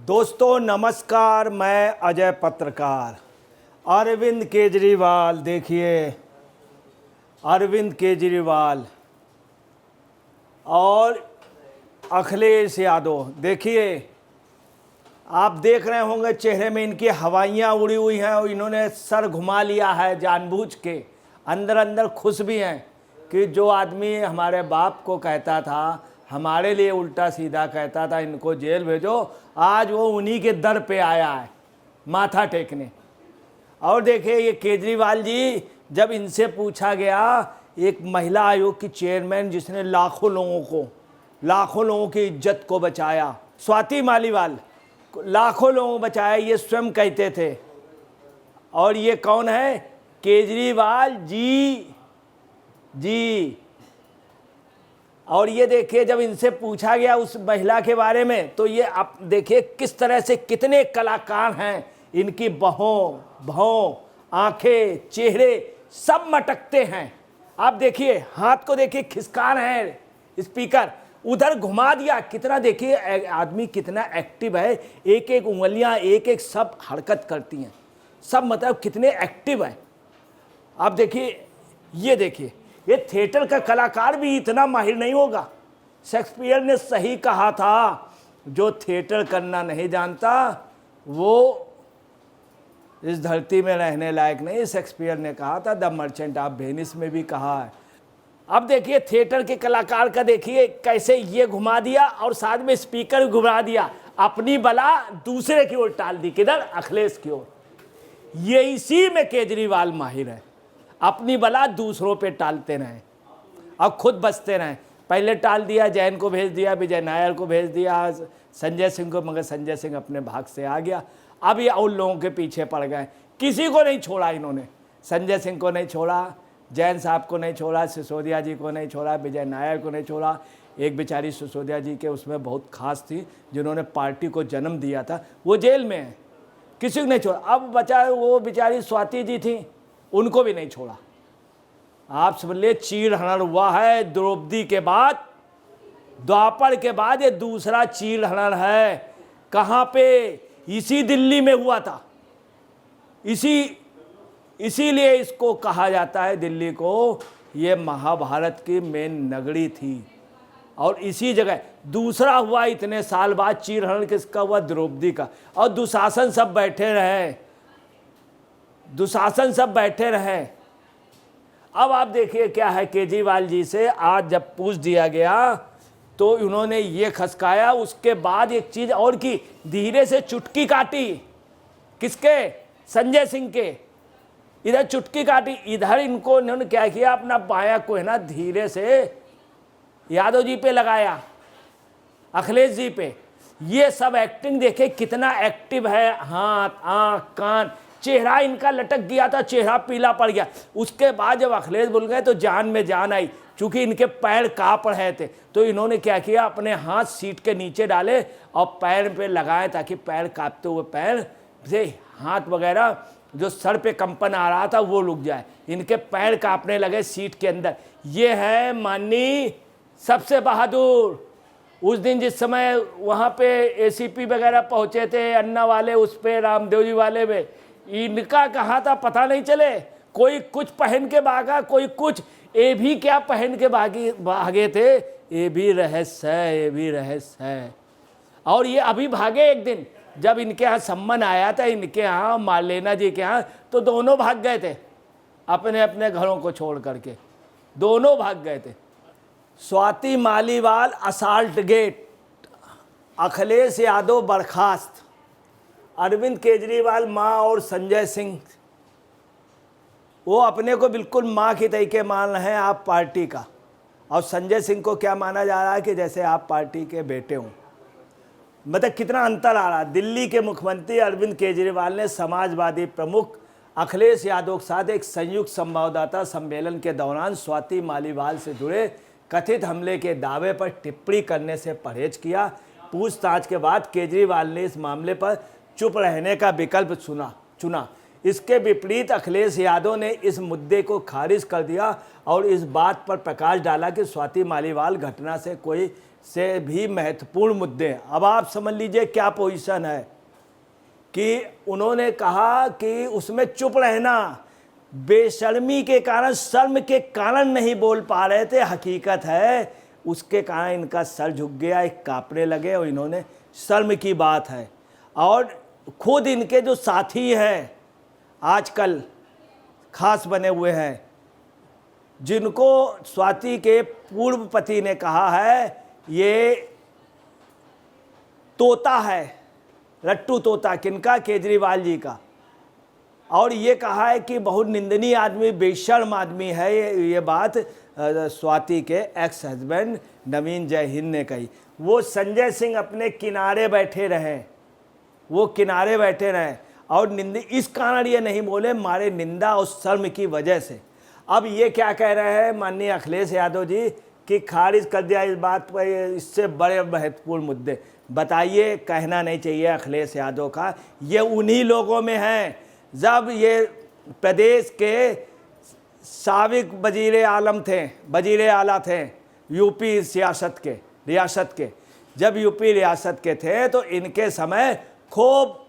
दोस्तों नमस्कार, मैं अजय पत्रकार। अरविंद केजरीवाल, देखिए अरविंद केजरीवाल और अखिलेश यादव, देखिए आप देख रहे होंगे चेहरे में इनकी हवाइयाँ उड़ी हुई हैं और इन्होंने सर घुमा लिया है जानबूझ के। अंदर अंदर खुश भी हैं कि जो आदमी हमारे बाप को कहता था, हमारे लिए उल्टा सीधा कहता था इनको जेल भेजो, आज वो उन्हीं के दर पे आया है माथा टेकने। और देखिए ये केजरीवाल जी, जब इनसे पूछा गया, एक महिला आयोग की चेयरमैन जिसने लाखों लोगों की इज्जत को बचाया, स्वाति मालीवाल, लाखों लोगों को बचाया, ये स्वयं कहते थे। और ये कौन है? केजरीवाल जी। और ये देखिए जब इनसे पूछा गया उस महिला के बारे में, तो ये आप देखिए किस तरह से कितने कलाकार हैं, इनकी भौं, आंखें, चेहरे सब मटकते हैं। आप देखिए हाथ को देखिए खिसका रहे हैं स्पीकर, उधर घुमा दिया, कितना देखिए आदमी कितना एक्टिव है, एक एक उंगलियां एक एक सब हरकत करती हैं, सब मतलब कितने एक्टिव है। आप देखिए, ये देखिए ये थिएटर का कलाकार भी इतना माहिर नहीं होगा। शेक्सपियर ने सही कहा था, जो थिएटर करना नहीं जानता वो इस धरती में रहने लायक नहीं। शेक्सपियर ने कहा था, द मर्चेंट ऑफ वेनिस में भी कहा है। अब देखिए थिएटर के कलाकार का देखिए कैसे ये घुमा दिया और साथ में स्पीकर घुमा दिया, अपनी बला दूसरे की ओर टाल दी, किधर? अखिलेश की ओर। ये इसी में केजरीवाल माहिर है, अपनी बला दूसरों पे टालते रहें और खुद बचते रहें। पहले टाल दिया, जैन को भेज दिया, विजय नायर को भेज दिया, संजय सिंह को, मगर संजय सिंह अपने भाग से आ गया। अब ये उन लोगों के पीछे पड़ गए, किसी को नहीं छोड़ा इन्होंने। संजय सिंह को नहीं छोड़ा, जैन साहब को नहीं छोड़ा, सिसोदिया जी को नहीं छोड़ा, विजय नायर को नहीं छोड़ा। एक बेचारी सिसोदिया जी के उसमें बहुत खास थी, जिन्होंने पार्टी को जन्म दिया था, वो जेल में है, किसी को नहीं छोड़ा। अब बचा वो बेचारी स्वाति जी थी, उनको भी नहीं छोड़ा। आप समझ लिए चीड़ हरण हुआ है द्रौपदी के बाद, द्वापर के बाद ये दूसरा चीड़ हरण है। कहाँ पे? इसी दिल्ली में हुआ था। इसीलिए इसको कहा जाता है, दिल्ली को, ये महाभारत की मेन नगरी थी। और इसी जगह दूसरा हुआ इतने साल बाद चीड़ हरण किसका हुआ? द्रौपदी का। और दुशासन सब बैठे रहे। अब आप देखिए क्या है, केजरीवाल जी से आज जब पूछ दिया गया तो उन्होंने ये खसकाया। उसके बाद एक चीज और की, धीरे से चुटकी काटी। किसके? संजय सिंह के। इधर चुटकी काटी, इधर इनको इन्होंने क्या किया, अपना बायां को है ना धीरे से यादव जी पे लगाया, अखिलेश जी पे। ये सब एक्टिंग देखे कितना एक्टिव है, हाथ, आंख, कान, चेहरा इनका लटक गया था, चेहरा पीला पड़ गया। उसके बाद जब अखिलेश बोल गए तो जान में जान आई, क्योंकि इनके पैर कांप रहे थे। तो इन्होंने क्या किया, अपने हाथ सीट के नीचे डाले और पैर पे लगाए, ताकि पैर कांपते हुए पैर से हाथ वगैरह जो सर पे कंपन आ रहा था वो रुक जाए। इनके पैर कांपने लगे सीट के अंदर। ये है माननीय सबसे बहादुर। उस दिन जिस समय वहाँ पे एसीपी वगैरह पहुँचे थे, अन्ना वाले उस पे, रामदेव जी वाले में, इनका कहाँ था पता नहीं चले। कोई कुछ पहन के भागा, कोई कुछ, ये भी क्या पहन के भागे थे, ये भी रहस्य है। और ये अभी भागे एक दिन, जब इनके यहाँ सम्मान आया था, इनके यहाँ मार्लेना जी के यहाँ, तो दोनों भाग गए थे, अपने अपने घरों को छोड़ करके दोनों भाग गए थे। स्वाति मालीवाल असाल्ट गेट, अखिलेश यादव बर्खास्त, अरविंद केजरीवाल माँ और संजय सिंह वो अपने को बिल्कुल माँ की तरीके मान रहे हैं आप पार्टी का, और संजय सिंह को क्या माना जा रहा है कि जैसे आप पार्टी के बेटे हों। मतलब कितना अंतर आ रहा है। दिल्ली के मुख्यमंत्री अरविंद केजरीवाल ने समाजवादी प्रमुख अखिलेश यादव के साथ एक संयुक्त संवाददाता सम्मेलन के दौरान स्वाति मालीवाल से जुड़े कथित हमले के दावे पर टिप्पणी करने से परहेज किया। पूछताछ के बाद केजरीवाल ने इस मामले पर चुप रहने का विकल्प चुना। इसके विपरीत अखिलेश यादव ने इस मुद्दे को खारिज कर दिया और इस बात पर प्रकाश डाला कि स्वाति मालीवाल घटना से कोई से भी महत्वपूर्ण मुद्दे। अब आप समझ लीजिए क्या पोजीशन है कि उन्होंने कहा कि उसमें चुप रहना, बेशर्मी के कारण, शर्म के कारण नहीं बोल पा रहे थे, हकीकत है उसके कारण इनका सर झुक गया, एक कांपने लगे और इन्होंने, शर्म की बात है। और खुद इनके जो साथी हैं आजकल खास बने हुए हैं, जिनको स्वाति के पूर्व पति ने कहा है ये तोता है, रट्टू तोता, किनका? केजरीवाल जी का। और ये कहा है कि बहुत निंदनीय आदमी, बेशर्म आदमी है। ये बात स्वाति के एक्स हस्बैंड नवीन जय हिंद ने कही। वो संजय सिंह अपने किनारे बैठे रहे, वो किनारे बैठे रहे और इस कारण ये नहीं बोले, मारे निंदा और शर्म की वजह से। अब ये क्या कह रहे हैं माननीय अखिलेश यादव जी कि खारिज कर दिया इस बात पर, इससे बड़े महत्वपूर्ण मुद्दे। बताइए, कहना नहीं चाहिए अखिलेश यादव का, ये उन्हीं लोगों में है जब ये प्रदेश के साबिक वजीर आला थे यूपी रियासत के, जब यूपी रियासत के थे तो इनके समय खूब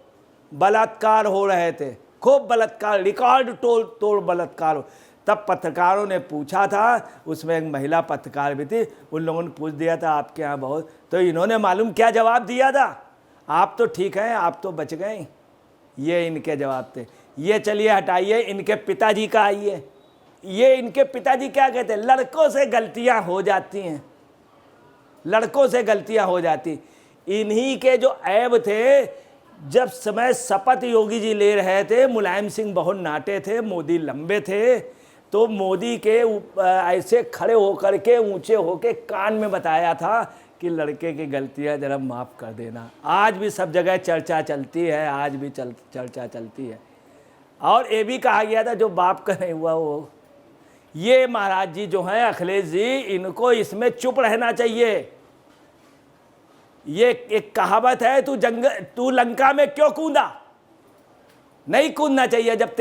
बलात्कार हो रहे थे, खूब बलात्कार, रिकॉर्ड तोड़ बलात्कार। तब पत्रकारों ने पूछा था, उसमें एक महिला पत्रकार भी थी, उन लोगों ने पूछ दिया था आपके यहाँ बहुत, तो इन्होंने मालूम क्या जवाब दिया था? आप तो ठीक हैं, आप तो बच गए। ये इनके जवाब थे। ये चलिए हटाइए, इनके पिताजी का आइए। ये इनके पिताजी क्या कहते हैं? लड़कों से गलतियां हो जाती हैं, लड़कों से गलतियां हो जाती। इन्हीं के जो ऐब थे, जब समय शपथ योगी जी ले रहे थे, मुलायम सिंह बहुत नाटे थे, मोदी लंबे थे, तो मोदी के ऐसे खड़े होकर के, ऊंचे होके कान में बताया था कि लड़के की गलतियां जरा माफ़ कर देना। आज भी सब जगह चर्चा चलती है, आज भी चर्चा चलती है। और ये भी कहा गया था जो बाप का नहीं हुआ वो। ये महाराज जी जो हैं अखिलेश जी, इनको इसमें चुप रहना चाहिए। ये एक कहावत है, तू लंका में क्यों कूदा? नहीं कूदना चाहिए। जब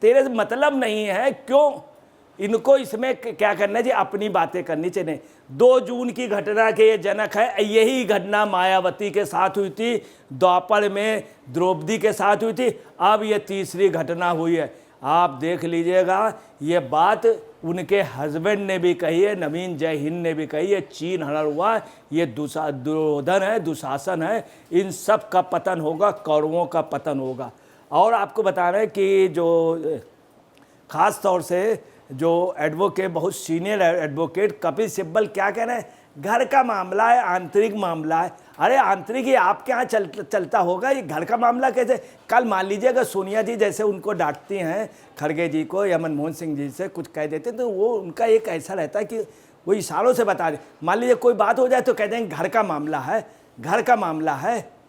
तेरे मतलब नहीं है, क्यों इनको इसमें क्या करना चाहिए? अपनी बातें करनी चाहिए। 2 जून की घटना के ये जनक है। यही घटना मायावती के साथ हुई थी, द्वापर में द्रौपदी के साथ हुई थी, अब ये तीसरी घटना हुई है। आप देख लीजिएगा, ये बात उनके हस्बैंड ने भी कही है, नवीन जय हिंद ने भी कही है। चीन हरण हुआ, ये दुर्योधन है, दुशासन है, इन सब का पतन होगा, कौरवों का पतन होगा। और आपको बता रहे हैं कि जो खास तौर से जो एडवोकेट, बहुत सीनियर एडवोकेट कपिल सिब्बल क्या कह रहे हैं? घर का मामला है, आंतरिक मामला है। अरे आंतरिक ही आपके यहाँ चलता होगा, ये घर का मामला कैसे? कल मान लीजिए अगर सोनिया जी जैसे उनको डांटती हैं, खड़गे जी को या मनमोहन सिंह जी से कुछ कह देते, तो वो उनका एक ऐसा रहता है कि वो इशारों से बता रहे। मान लीजिए कोई बात हो जाए तो कहते हैं घर का मामला है, घर का मामला है।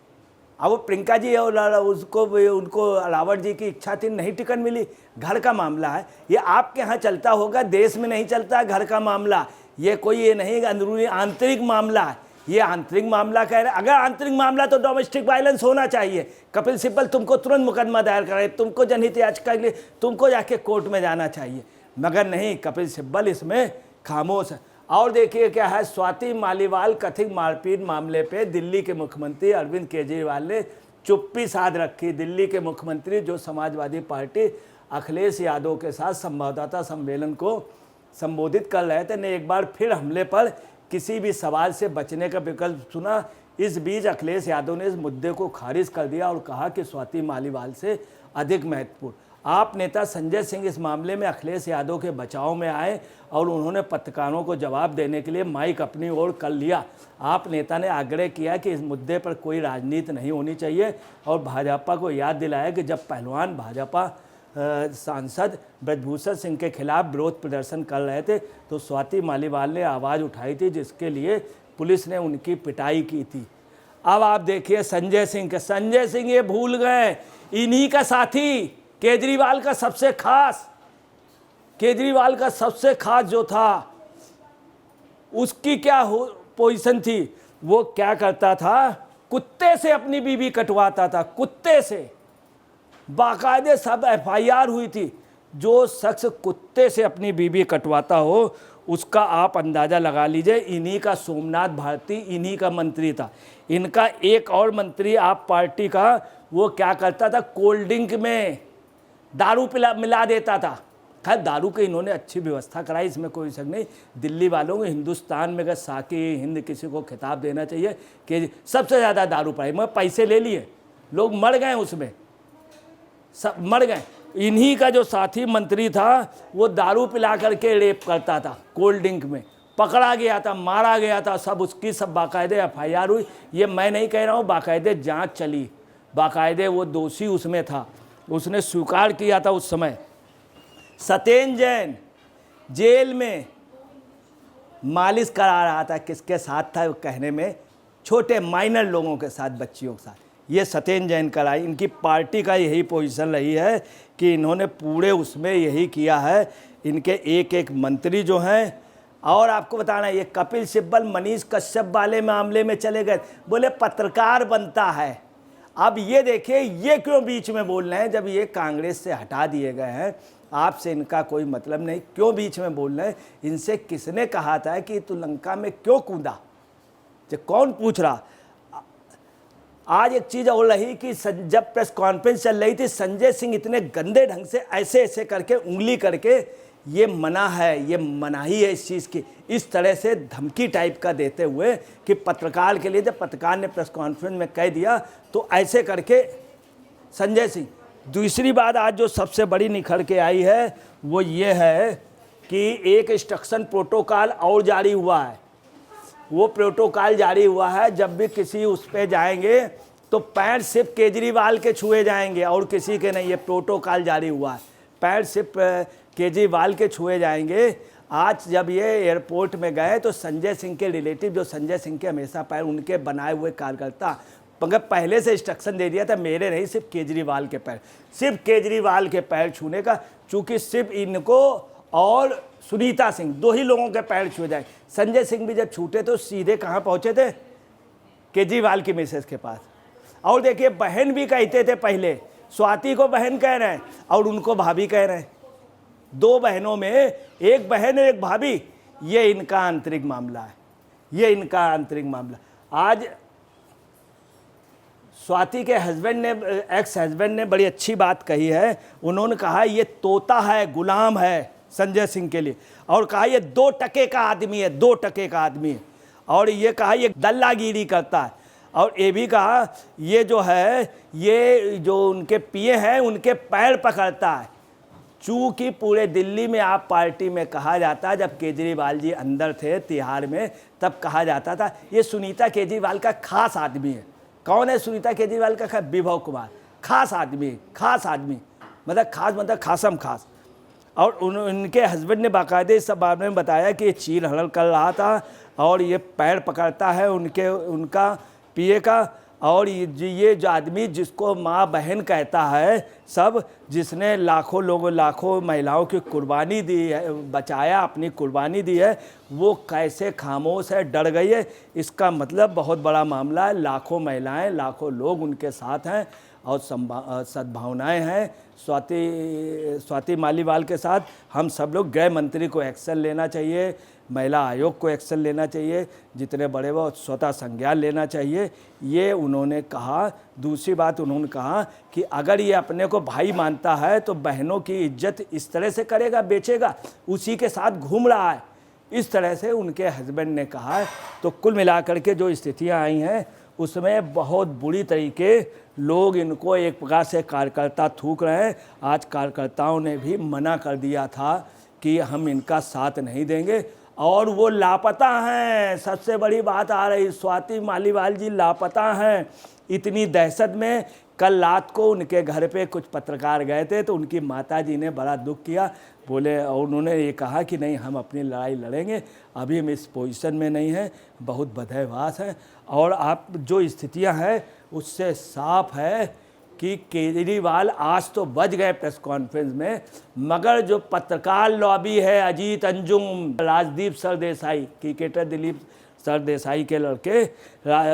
अब वो प्रियंका जी और उनको रावत जी की इच्छा थी, नहीं टिकट मिली, घर का मामला है। ये आपके यहाँ चलता होगा, देश में नहीं चलता घर का मामला। ये कोई ये नहीं अंदरूनी, आंतरिक मामला है। ये आंतरिक मामला कह रहे हैं। अगर आंतरिक मामला तो डोमेस्टिक वायलेंस होना चाहिए। कपिल सिब्बल तुमको तुरंत मुकदमा दायर करे, तुमको जनहित याचिका के लिए तुमको जाके कोर्ट में जाना चाहिए, मगर नहीं, कपिल सिब्बल इसमें खामोश है। और देखिए क्या है, स्वाति मालीवाल कथित मारपीट मामले पे दिल्ली के मुख्यमंत्री अरविंद केजरीवाल ने चुप्पी साध रखी। दिल्ली के मुख्यमंत्री जो समाजवादी पार्टी अखिलेश यादव के साथ संवाददाता सम्मेलन को संबोधित कर रहे थे, ने एक बार फिर हमले पर किसी भी सवाल से बचने का विकल्प चुना। इस बीच अखिलेश यादव ने इस मुद्दे को खारिज कर दिया और कहा कि स्वाति मालीवाल से अधिक महत्वपूर्ण। आप नेता संजय सिंह इस मामले में अखिलेश यादव के बचाव में आए और उन्होंने पत्रकारों को जवाब देने के लिए माइक अपनी ओर कर लिया। आप नेता ने आग्रह किया कि इस मुद्दे पर कोई राजनीति नहीं होनी चाहिए और भाजपा को याद दिलाया कि जब पहलवान भाजपा सांसद ब्रजभूषण सिंह के खिलाफ विरोध प्रदर्शन कर रहे थे तो स्वाति मालीवाल ने आवाज़ उठाई थी, जिसके लिए पुलिस ने उनकी पिटाई की थी। अब आप देखिए संजय सिंह ये भूल गए, इन्हीं का साथी केजरीवाल का सबसे खास जो था, उसकी क्या पोजीशन थी? वो क्या करता था? कुत्ते से अपनी बीवी कटवाता था, कुत्ते से। बाकायदे सब FIR हुई थी। जो शख्स कुत्ते से अपनी बीवी कटवाता हो उसका आप अंदाज़ा लगा लीजिए। इन्हीं का सोमनाथ भारती इन्हीं का मंत्री था। इनका एक और मंत्री आप पार्टी का, वो क्या करता था, कोल्ड ड्रिंक में दारू मिला देता था। खैर दारू की इन्होंने अच्छी व्यवस्था कराई, इसमें कोई शक नहीं। दिल्ली वालों को हिंदुस्तान में अगर साकी हिंद किसी को खिताब देना चाहिए कि सबसे ज़्यादा दारू पाई, मगर पैसे ले लिए, लोग मर गए उसमें, सब मर गए। इन्हीं का जो साथी मंत्री था वो दारू पिला करके रेप करता था, कोल्ड ड्रिंक में पकड़ा गया था, मारा गया था, सब उसकी सब बाकायदे FIR हुई। ये मैं नहीं कह रहा हूँ, बाकायदे जांच चली, बाकायदे वो दोषी उसमें था, उसने स्वीकार किया था उस समय। सत्येंद्र जैन जेल में मालिश करा रहा था, किसके साथ था वो कहने में, छोटे माइनर लोगों के साथ, बच्चियों के साथ, ये सत्येंद्र जैन कराई। इनकी पार्टी का यही पोजीशन रही है कि इन्होंने पूरे उसमें यही किया है, इनके एक एक मंत्री जो हैं। और आपको बताना, ये कपिल सिब्बल मनीष कश्यप वाले मामले में चले गए, बोले पत्रकार बनता है। अब ये देखिए ये क्यों बीच में बोल रहे हैं, जब ये कांग्रेस से हटा दिए गए हैं, आपसे इनका कोई मतलब नहीं, क्यों बीच में बोल रहे हैं? इनसे किसने कहा था कि तू लंका में क्यों कूदा, जब कौन पूछ रहा? आज एक चीज़ और रही कि जब प्रेस कॉन्फ्रेंस चल रही थी, संजय सिंह इतने गंदे ढंग से ऐसे ऐसे करके उंगली करके ये मना है, ये मनाही है इस चीज़ की, इस तरह से धमकी टाइप का देते हुए कि पत्रकार के लिए, जब पत्रकार ने प्रेस कॉन्फ्रेंस में कह दिया तो ऐसे करके संजय सिंह। दूसरी बात आज जो सबसे बड़ी निखर के आई है वो ये है कि एक इंस्ट्रक्शन प्रोटोकॉल और जारी हुआ है। वो प्रोटोकॉल जारी हुआ है, जब भी किसी उस पर जाएंगे तो पैर सिर्फ केजरीवाल के छुए जाएंगे और किसी के नहीं। ये प्रोटोकॉल जारी हुआ है, पैर सिर्फ केजरीवाल के छुए जाएंगे। आज जब ये एयरपोर्ट में गए तो संजय सिंह के रिलेटिव, जो संजय सिंह के हमेशा पैर, उनके बनाए हुए कार्यकर्ता, मगर पहले से इंस्ट्रक्शन दे दिया था मेरे नहीं, सिर्फ केजरीवाल के पैर, सिर्फ केजरीवाल के पैर छूने का, चूँकि सिर्फ इनको और सुनीता सिंह दो ही लोगों के पैर छू जाए। संजय सिंह भी जब छूटे तो सीधे कहाँ पहुँचे थे, केजरीवाल की मिसेस के पास। और देखिए बहन भी कहते थे पहले, स्वाति को बहन कह रहे हैं और उनको भाभी कह रहे हैं। दो बहनों में एक बहन और एक भाभी, ये इनका आंतरिक मामला है, ये इनका आंतरिक मामला। आज स्वाति के हस्बैंड ने, एक्स हस्बैंड ने बड़ी अच्छी बात कही है। उन्होंने कहा ये तोता है, गुलाम है संजय सिंह के लिए, और कहा ये 2 टके का आदमी है, 2 टके का आदमी है, और ये कहा ये दल्लागिरी करता है, और ये भी कहा ये जो है, ये जो उनके पिए हैं उनके पैर पकड़ता है। चूँकि पूरे दिल्ली में आप पार्टी में कहा जाता, जब केजरीवाल जी अंदर थे तिहाड़ में, तब कहा जाता था ये सुनीता केजरीवाल का खास आदमी है। कौन है सुनीता केजरीवाल का? विभव कुमार, खास आदमी, खास आदमी, मतलब खास मतलब खासम खास। और उनके हस्बैंड ने बाकायदे इस सब बारे में बताया कि ये चीर हड़ल कर रहा था और ये पैर पकड़ता है उनका पिए का, और ये जो आदमी जिसको माँ बहन कहता है सब, जिसने लाखों लोगों, लाखों महिलाओं की कुर्बानी दी है, बचाया, अपनी कुर्बानी दी है, वो कैसे खामोश है, डर गई है। इसका मतलब बहुत बड़ा मामला है। लाखों महिलाएं, लाखों लोग उनके साथ हैं और सद्भावनाएं हैं स्वाति मालीवाल के साथ। हम सब लोग, गृह मंत्री को एक्शन लेना चाहिए, महिला आयोग को एक्शन लेना चाहिए, जितने बड़े वो स्वतः संज्ञान लेना चाहिए, ये उन्होंने कहा। दूसरी बात उन्होंने कहा कि अगर ये अपने को भाई मानता है तो बहनों की इज्जत इस तरह से करेगा, बेचेगा, उसी के साथ घूम रहा है, इस तरह से उनके हस्बैंड ने कहा है। तो कुल मिलाकर के जो स्थितियां आई हैं उसमें बहुत बुरी तरीके लोग इनको एक प्रकार से कार्यकर्ता थूक रहे हैं। आज कार्यकर्ताओं ने भी मना कर दिया था कि हम इनका साथ नहीं देंगे, और वो लापता हैं। सबसे बड़ी बात आ रही, स्वाति मालीवाल जी लापता हैं। इतनी दहशत में कल रात को उनके घर पे कुछ पत्रकार गए थे तो उनकी माताजी ने बड़ा दुख किया, बोले, और उन्होंने ये कहा कि नहीं हम अपनी लड़ाई लड़ेंगे, अभी हम इस पोजीशन में नहीं हैं, बहुत बदहवास है। और आप जो स्थितियां हैं उससे साफ है कि केजरीवाल आज तो बच गए प्रेस कॉन्फ्रेंस में, मगर जो पत्रकार लॉबी है, अजीत अंजुम, राजदीप सरदेसाई, क्रिकेटर दिलीप सरदेसाई के लड़के,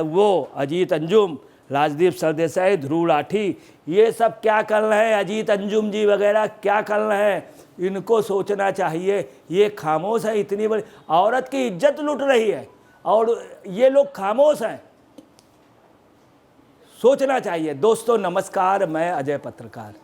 वो अजीत अंजुम, राजदीप सरदेसाई, ध्रुव राठी, ये सब क्या कर रहे हैं, अजीत अंजुम जी वगैरह क्या कर रहे हैं, इनको सोचना चाहिए। ये खामोश है, इतनी बड़ी औरत की इज्जत लूट रही है और ये लोग खामोश हैं, सोचना चाहिए। दोस्तों नमस्कार, मैं अजय पत्रकार।